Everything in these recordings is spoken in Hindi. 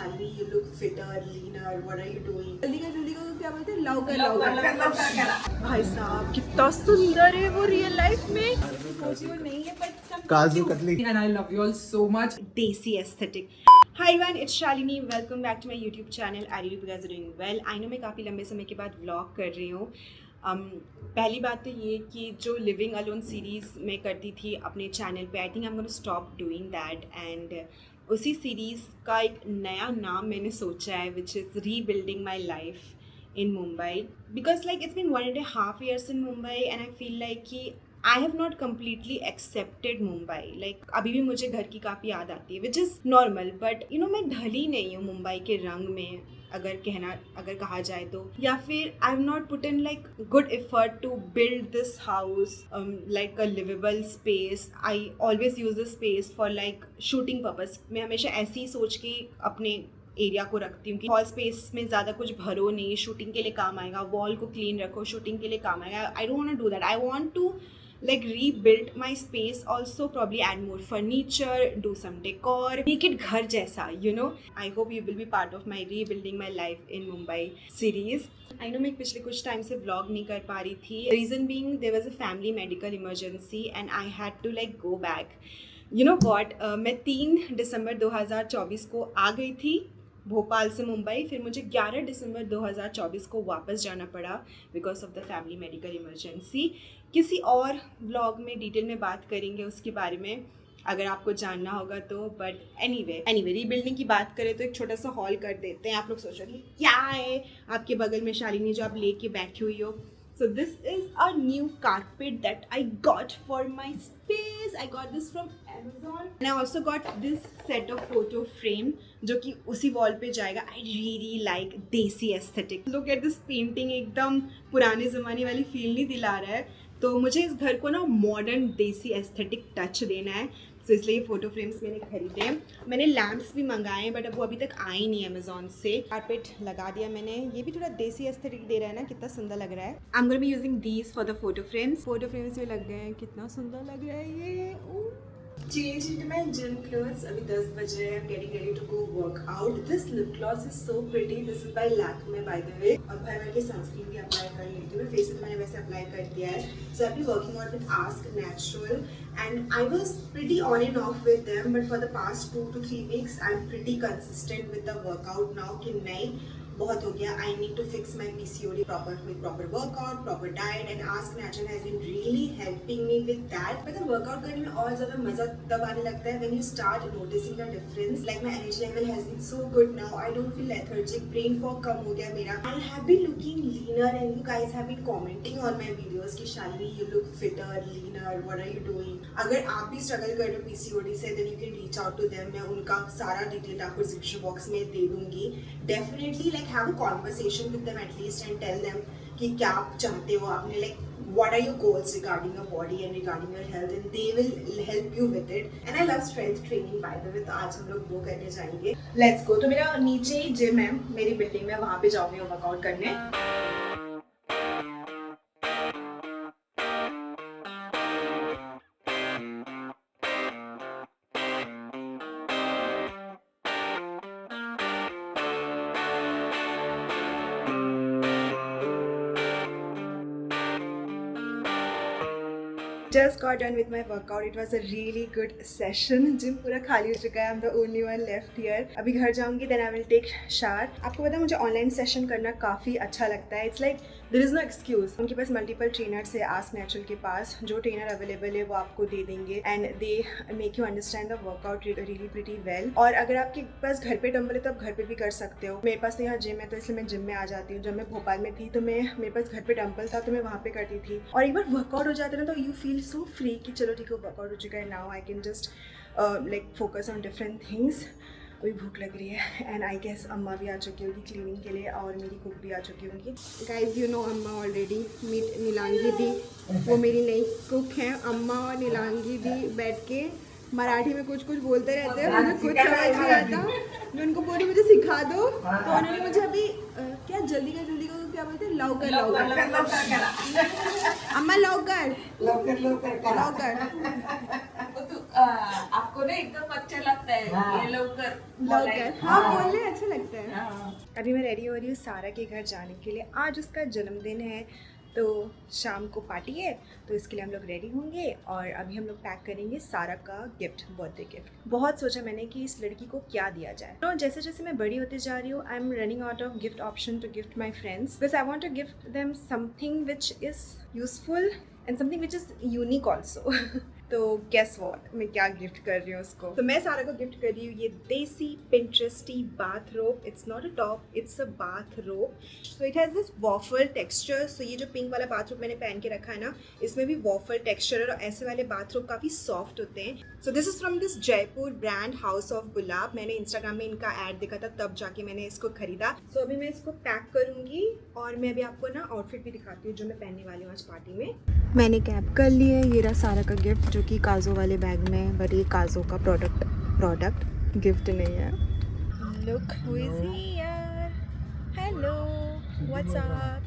Shalini, you look fitter, leaner. What are you doing? जल्दी का क्या बोलते हैं? लव कर। भाई साहब कितना सुंदर है वो रियल लाइफ में। नहीं है but kaju katli. And I love you all so much. Desi aesthetic. Hi everyone, it's Shalini. Welcome back to my YouTube channel. I hope you guys are doing well. I know मैं काफ़ी लंबे समय के बाद vlog कर रही हूँ. पहली बात तो ये कि जो लिविंग अलोन सीरीज़ मैं करती थी अपने चैनल पे, I think I am gonna stop doing that and उसी सीरीज़ का एक नया नाम मैंने सोचा है which is rebuilding my life in Mumbai because like it's been 1.5 years in Mumbai and I feel like कि I have not completely accepted Mumbai. Like अभी भी मुझे घर की काफ़ी याद आती है which is normal but you know मैं ढली नहीं हूँ मुंबई के रंग में अगर कहा जाए तो, या फिर I have not put in like good effort to build this house like a liveable space. I always use this space for like shooting purpose. मैं हमेशा ऐसी सोच के अपने एरिया को रखती हूँ कि हॉल स्पेस में ज़्यादा कुछ भरो नहीं, शूटिंग के लिए काम आएगा. वॉल को क्लीन रखो, शूटिंग के लिए काम आएगा. I don't want to do that. I want to like rebuild my space, also probably add more furniture, do some decor, make it ghar jaisa, you know. I hope you will be part of my rebuilding my life in Mumbai series. I know मैं पिछले कुछ टाइम से vlog नहीं कर पा रही थी. Reason being there was a family medical emergency and I had to like go back. You know what? मैं 3 दिसंबर 2024 को आ गई थी भोपाल से मुंबई. फिर मुझे 11 दिसंबर 2024 को वापस जाना पड़ा because of the family medical emergency. किसी और व्लॉग में डिटेल में बात करेंगे उसके बारे में अगर आपको जानना होगा तो. बट एनीवे रीबिल्डिंग की बात करें तो एक छोटा सा हॉल कर देते हैं. आप लोग सोचोगे क्या है आपके बगल में शालिनी जो आप लेके बैठी हुई हो. So this is a new carpet that I got for my space. I got this from Amazon. And I also got this set of photo frame जो कि उसी wall पे जाएगा. I really like देसी aesthetic. Look at this painting, एकदम पुराने ज़माने वाली feel नहीं दिला रहा है. तो मुझे इस घर को ना मॉडर्न देसी एस्थेटिक टच देना है. तो इसलिए ये फ़ोटो फ्रेम्स मैंने खरीदे हैं. मैंने लैम्प्स भी मंगाए हैं बट अब वो अभी तक आए नहीं अमेजोन से. कारपेट लगा दिया मैंने. ये भी थोड़ा देसी एस्थेटिक दे रहा है ना, कितना सुंदर लग रहा है. आई am gonna be using these for the photo frames. Photo frames भी लग गए हैं, कितना सुंदर लग रहा है ये. Change into my gym clothes. अभी 10 बज रहे हैं. I'm getting ready to go work out. This lip gloss is so pretty. This is by Lakme by the way. अब घर बैठ के सनस्क्रीन भी अप्लाई कर लेती हूँ. फेस पे तो मैंने वैसे अप्लाई कर दिया है. So I've been working out with Ask Natural and I was pretty on and off with them but for the past 2 to 3 weeks I'm pretty consistent with the workout now कि नहीं बहुत हो गया. I need to fix my PCOD proper workout, proper diet and ask natural has been really helping me with that. मतलब वर्कआउट करने में और ज़्यादा मज़ा तब आने लगता है when you start noticing the difference. Like my energy level has been so good now. I don't feel lethargic. Brain fog कम हो गया मेरा. I have been looking leaner and you guys have been commenting on my videos कि Shalini you look fitter, leaner, what are you doing. अगर आप भी स्ट्रगल कर रहे हो PCOD से then you can reach out to them. मैं उनका सारा डिटेल आपको डिस्क्रिप्शन बॉक्स में दे दूँगी. Definitely like have a conversation with them at least and tell them कि क्या आप चाहते हो आपने, like what are your goals regarding your body and regarding your health and they will help you with it. And I love strength training by the way. तो आज हम लोग वो करने जाएंगे. Let's go. तो मेरा नीचे ही जिम है मेरी बिल्डिंग में, वहाँ पे जाऊँगी वर्कआउट करने. Just got done with my workout. It was a really good session. Gym पूरा खाली हो चुका है. I'm the only one left here. अभी घर जाऊँगी then I will take shower. आपको पता है मुझे ऑनलाइन सेशन करना काफ़ी अच्छा लगता है. It's like there is no excuse. उनके पास मल्टीपल ट्रेनर्स है आस्क नेचुरल के पास. जो ट्रेनर अवेलेबल है वो आपको दे देंगे and they make you understand the workout really pretty well. और अगर आपके पास घर पे डंबल है तो आप घर पे भी कर सकते हो. मेरे पास तो यहाँ जिम है तो इसलिए मैं जिम में आ जाती हूँ. जब मैं भोपाल में थी तो मेरे पास घर पे डंबल था तो मैं वहाँ पे करती थी. और एक बार वर्कआउट हो जाता है ना तो यू फील सो फ्री कि चलो ठीक है वर्कआउट हो चुका है. Now I can just like focus on different things. अभी भूख लग रही है एंड आई गेस अम्मा भी आ चुकी होगी क्लीनिंग के लिए और मेरी कुक भी आ चुकी होगी. गाइज यू नो अम्मा ऑलरेडी. मीट नीलांगी दी वो मेरी नई कुक हैं. अम्मा और नीलांगी दी बैठ के मराठी में कुछ बोलते रहते हैं. मुझे कुछ समझ नहीं आता. मैं उनको बोली मुझे सिखा दो तो उन्होंने मुझे अभी क्या जल्दी का क्या बोलते हैं लवकर अम्मा लवकर आपको ना एकदम अच्छा लगता है हाँ। ये लवकर हाँ बोलने अच्छा लगता है। हाँ। अभी मैं रेडी हो रही हूँ सारा के घर जाने के लिए। आज उसका जन्मदिन है तो शाम को पार्टी है, तो इसके लिए हम लोग रेडी होंगे और अभी हम लोग पैक करेंगे सारा का गिफ्ट, बर्थडे गिफ्ट। बहुत सोचा मैंने कि इस लड़की को क्या दिया जाए। तो जैसे जैसे मैं बड़ी होती जा रही हूँ, I am running out of gift option to gift my friends, because I want to gift them something which is useful and something which is unique also. तो गेस वॉट, मैं क्या गिफ्ट कर रही हूँ उसको। तो मैं सारा को गिफ्ट कर रही हूँ ये देसी pinteresty bath robe. It's not a top, it's a bath robe. So it has this waffle texture. So ये जो पिंक वाला बाथ रोब मैंने पहन के रखा है ना, इसमें भी वॉफल टेक्सचर और ऐसे वाले बाथ रोब काफ़ी सॉफ्ट होते हैं। So this is from this Jaipur brand house of Gulab. मैंने इंस्टाग्राम में इनका ऐड देखा था, तब जाके मैंने इसको खरीदा। सो अभी मैं इसको पैक करूँगी और मैं अभी आपको ना आउटफिट भी दिखाती हूँ जो मैं पहनने वाली हूँ आज पार्टी में। मैंने कैप कर ली है। ये रहा सारा का गिफ्ट जो कि काजो वाले बैग में है, बट ये काजो का प्रोडक्ट गिफ्ट नहीं है। Look who is here, hello what's up.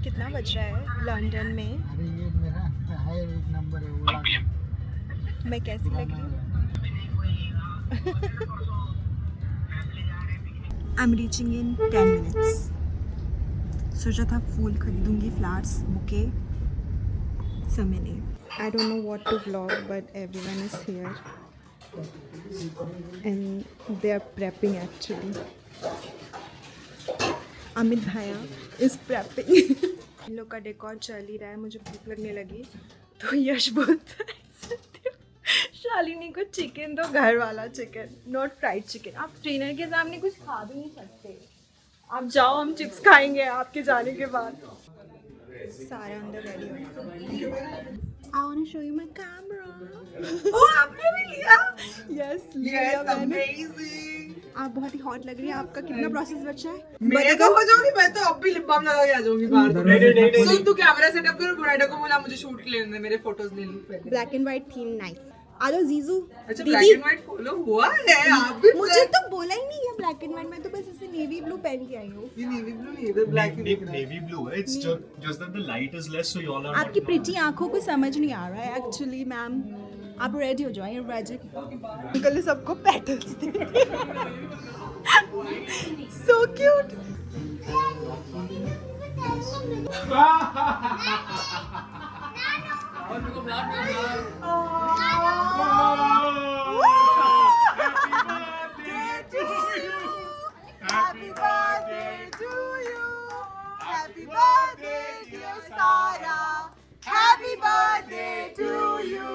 कितना बज रहा है लंदन में? अरे ये मेरा है एक नंबर है ओला। मैं कैसी लग रही हूँ? I am reaching in 10 minutes. सोचा था फूल खरीदूंगी, फ्लावर्स, बुके, समय नहीं। I don't know what to vlog, but everyone is here and they are prepping actually. Amit भैया is prepping. इन लोग का डेकोर चल ही रहा है। मुझे भूख लगने लगी तो यश बोलता है शालिनी को चिकन दो, घर वाला चिकन, नॉट फ्राइड चिकन। आप ट्रेनर के सामने कुछ खा भी नहीं सकते। आप जाओ, हम चिप्स खाएंगे आपके जाने के बाद। सारे अंदर रेडी हो। I want to show you my camera. ओ आपने भी लिया? Yes, लिया मैंने। amazing. आप बहुत ही हॉट लग रही है। आपका कितना प्रोसेस बचा है? मैं तो हो जाऊंगी, मैं तो अब भी लिप बाम लगा के आ जाऊंगी बाहर। नहीं। सुन, तू कैमरा सेटअप कर, बुराइडा को बोला मुझे शूट लेने दे, मेरे फोटोज ले लूं पहले। Black and white theme, nice. आ जाओ जीजू। अच्छा ब्लैक एंड व्हाइट फॉलो हुआ है आप भी? मुझे तो बोला ही नहीं है ब्लैक एंड व्हाइट। मैं तो बस इसे नेवी ब्लू पहन के आई हूँ। ये नेवी ब्लू नहीं, इधर ब्लैक ही दिख रहा है। Navy blue. It's just that the light is less, so you all are. आपकी प्रिटी आंखों को समझ नहीं आ रहा है एक्चुअली। मैम आप रेडी हो जाओ, ये मैजिक अंकल ने सबको petals they so cute. Happy birthday to you. Happy birthday dear Sara. Happy birthday to you.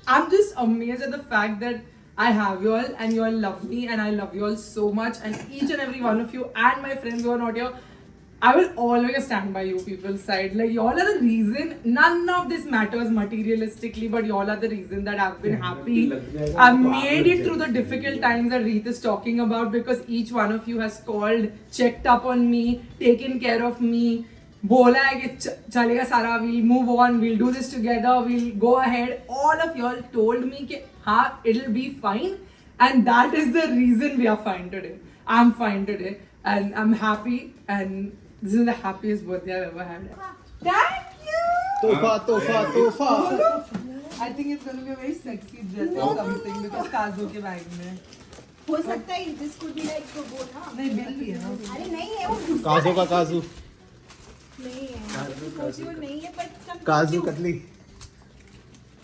I'm just amazed at the fact that I have you all and you all love me and I love you all so much, and each and every one of you and my friends who are not here, I will always stand by you people's side. Like y'all are the reason. None of this matters materialistically, but y'all are the reason that I've been happy. I've made it through the difficult times that Reet is talking about, because each one of you has called, checked up on me, taken care of me. बोला है कि चलेगा सारा, we'll move on, we'll do this together, we'll go ahead. All of y'all told me कि हाँ, it'll be fine, and that is the reason we are fine today. I'm fine today, and I'm happy, and this is the happiest birthday I've ever had. Thank you. तोहफा I think it's gonna be a very sexy dress or something because काजू के बैग में हो सकता है दिस कुड बी लाइक वो ना। नहीं बिल भी है ना। अरे नहीं है वो, काजू का काजू नहीं है वो नहीं है, पर सब kaju katli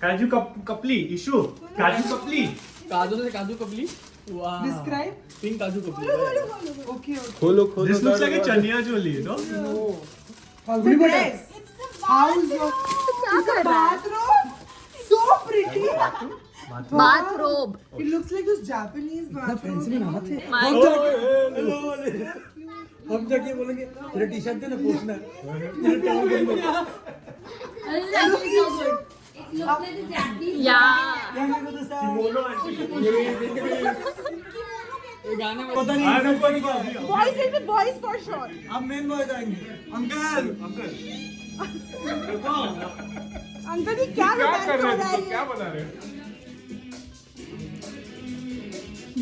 Kaju kapli issue. Kaju kapli. काजू से काजू कपली Describe. पिंक काजू कपली Okay. खोलो This looks like a chaniya choli, no? The dress. House of क्या कर रहा है? bathrobe. So pretty. Bathrobe. It looks like this Japanese bathrobe. हम जाके बोलेंगे तेरा टी शर्ट देना पूछना गाने में पता I don't know. Boys will be boys for sure. हम मेन बॉय जाएंगे अंकल अंकल ये क्या कर रहे हैं? क्या बता रहे हो?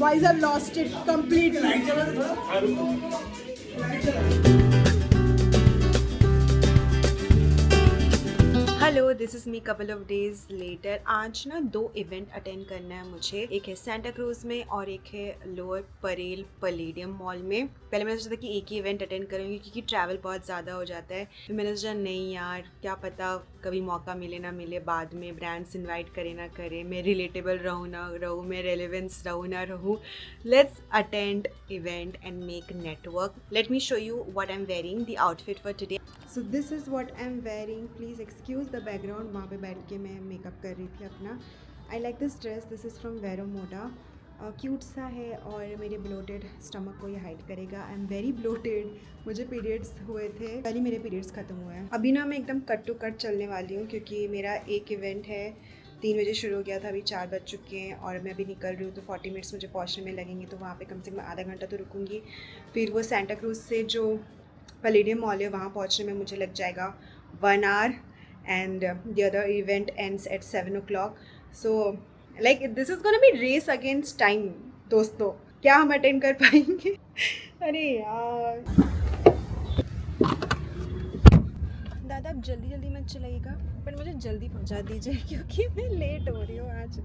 Boys have lost it completely. Hello, this is me couple of days later. आज ना 2 इवेंट अटेंड करना है मुझे। एक है सेंटा क्रूज में और एक है लोअर परेल पैलेडियम मॉल में। पहले मैंने सोचा था कि एक ही इवेंट अटेंड करूँगी क्योंकि ट्रैवल बहुत ज़्यादा हो जाता है। फिर मैंने सोचा नहीं यार, क्या पता कभी मौका मिले ना मिले, बाद में ब्रांड्स इन्वाइट करे ना करे, मैं रिलेटेबल रहूँ ना रहूँ, मैं रेलेवेंस रहूँ ना रहूँ। Let's attend event and make network. Let me show you what I am wearing, the outfit for today. So this is what I am wearing. Please excuse the background, वहाँ पे बैठ के मैं मेकअप कर रही थी अपना। I like this dress, this is from Vero Moda. Cute सा है और मेरे ब्लोटेड स्टमक को ये हाइड करेगा। आई एम वेरी ब्लोटेड, मुझे पीरियड्स हुए थे, कल ही मेरे पीरियड्स ख़त्म हुए हैं। अभी ना मैं एकदम कट टू कट चलने वाली हूँ क्योंकि मेरा एक इवेंट है 3 बजे शुरू हो गया था, अभी 4 बज चुके हैं और मैं अभी निकल रही हूँ तो 40 मिनट्स मुझे पहुँचने में लगेंगे। तो वहाँ पे कम से कम आधा घंटा तो रुकूँगी। फिर वो सेंटा क्रूज से जो पैलेडियम मॉल है वहाँ पहुँचने में मुझे लग जाएगा 1 hour and the other event ends at 7 o'clock। So like this is gonna be race against time. दोस्तों, क्या हम अटेंड कर पाएंगे? अरे यार दादा, आप जल्दी जल्दी मत चलाइएगा, पर मुझे जल्दी पहुंचा दीजिए क्योंकि मैं लेट हो रही हूँ आज।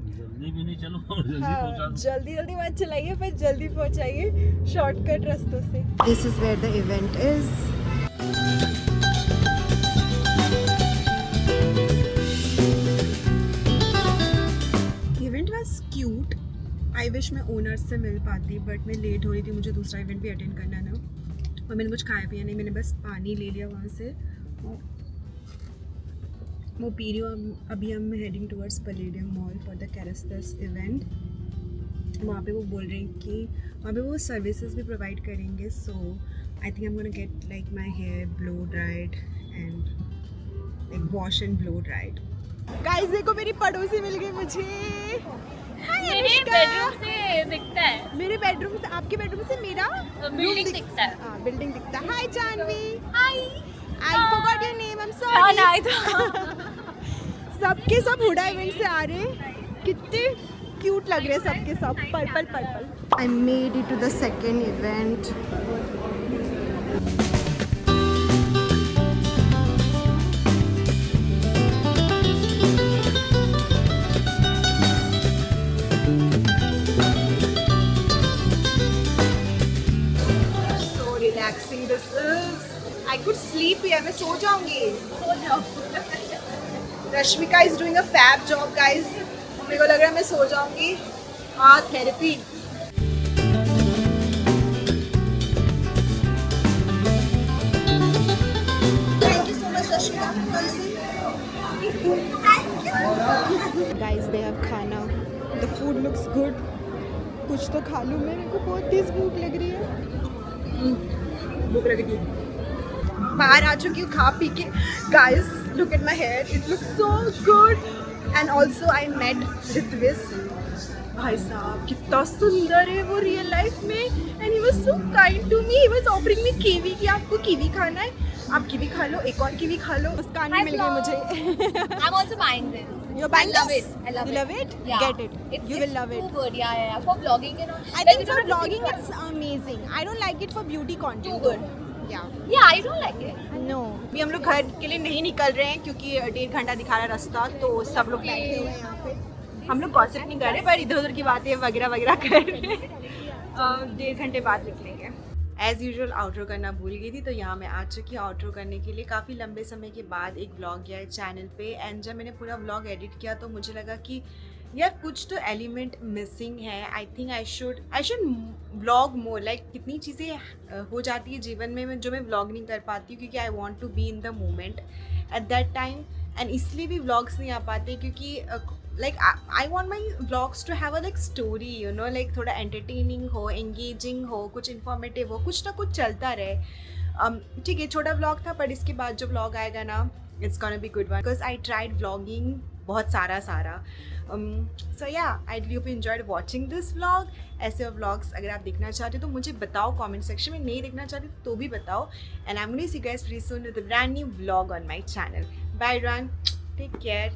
जल्दी भी नहीं चलो, जल्दी हाँ, जल्दी जल्दी मत चलाइए, पर जल्दी पहुंचाइए शॉर्टकट रास्तों से। This is where the event is. Event was cute. I wish मैं ओनर से मिल पाती, बट मैं लेट हो रही थी, मुझे दूसरा इवेंट भी अटेंड करना ना। और मैंने कुछ खाया पिया नहीं, मैंने बस पानी ले लिया वहाँ से। वो पी रही हूँ। अभी हम heading towards Palladium mall for the Kerastase event. वहाँ पे वो बोल रहे हैं कि वहाँ पे वो सर्विसेज भी प्रोवाइड करेंगे। So I think I am gonna get like my hair blow dried and like wash and blow dried. Guys देखो, मेरी पड़ोसी मिल गई मुझे। मेरे बेडरूम से दिखता है। मेरे बेडरूम से, आपके बेडरूम से मेरा बिल्डिंग दिखता है। हाँ, बिल्डिंग दिखता है। हाय जानवी। हाय। I forgot your name, I'm sorry. नहीं था। सबके सब हुडा इवेंट से आ रहे हैं, कितने क्यूट लग रहे हैं सबके सब। Purple purple. I made it to the second event. So relaxing this is. I could sleep here, मैं सो जाऊंगी। सो जाओ। Rashmika is doing a fab job guys. मेरे को लग रहा है मैं सो जाऊंगी। हाँ, therapy. Thank you so much Rashmika. Guys they have khana, the food looks good. कुछ तो खा लूँ मैं, मेरे को बहुत तेज भूख लग रही है। भूख लग रही है। बाहर आ चुकी हूँ खा पी के। Guys look at my hair, it looks so good. And also I met Ritvij. भाई साहब कितना सुंदर है वो रियल लाइफ में। And he was so kind to me. He was offering me kiwi कि आपको कीवी खाना है, आप कीवी खा लो, एक और कीवी खा लो। मुस्कान भी मिल गई मुझे। I'm also buying this. You're buying I love this? it. I love You it. love it? Yeah. Get it. You will love it. Too good. Yeah, yeah, yeah. For vlogging and all. I Like, think you for don't have to vlogging think it's amazing. I don't like it for beauty content. Too good. Yeah. Yeah, I don't like it. No, अभी हम लोग घर के लिए नहीं निकल रहे हैं क्योंकि 1.5 घंटा दिखा रहा है रास्ता। तो सब लोग बैठे हुए हैं यहाँ पे। हम लोग गॉसिप नहीं कर रहे, पर इधर उधर की बातें वगैरह वगैरह कर रहे हैं। 1.5 घंटे बाद निकलेंगे। एज़ यूजुअल आउटरो करना भूल गई थी, तो यहाँ मैं आ चुकी हूँ आउटरो करने के लिए। काफ़ी लंबे समय के बाद एक व्लॉग गया है चैनल पे। एंड जब मैंने पूरा व्लॉग एडिट किया तो मुझे लगा कि यार कुछ तो एलिमेंट मिसिंग है। आई think I should vlog more. Like कितनी चीज़ें हो जाती है जीवन में जो मैं व्लॉग नहीं कर पाती हूँ क्योंकि I want to be in the moment at that time. And इसलिए भी व्लॉग्स नहीं आ पाते क्योंकि like I want my vlogs to have a like story, you know, like थोड़ा entertaining हो, engaging हो, कुछ informative हो, कुछ ना कुछ चलता रहे। ठीक है, छोटा vlog था, पर इसके बाद जो vlog आएगा ना, it's gonna be good one because I tried vlogging बहुत सारा। So yeah, I really hope you enjoyed watching this vlog. ऐसे vlogs अगर आप देखना चाहते हो तो मुझे बताओ comment section में। नहीं देखना चाहते तो भी बताओ। And I'm gonna see you guys pretty soon with a brand new vlog on my channel. Bye everyone, take care.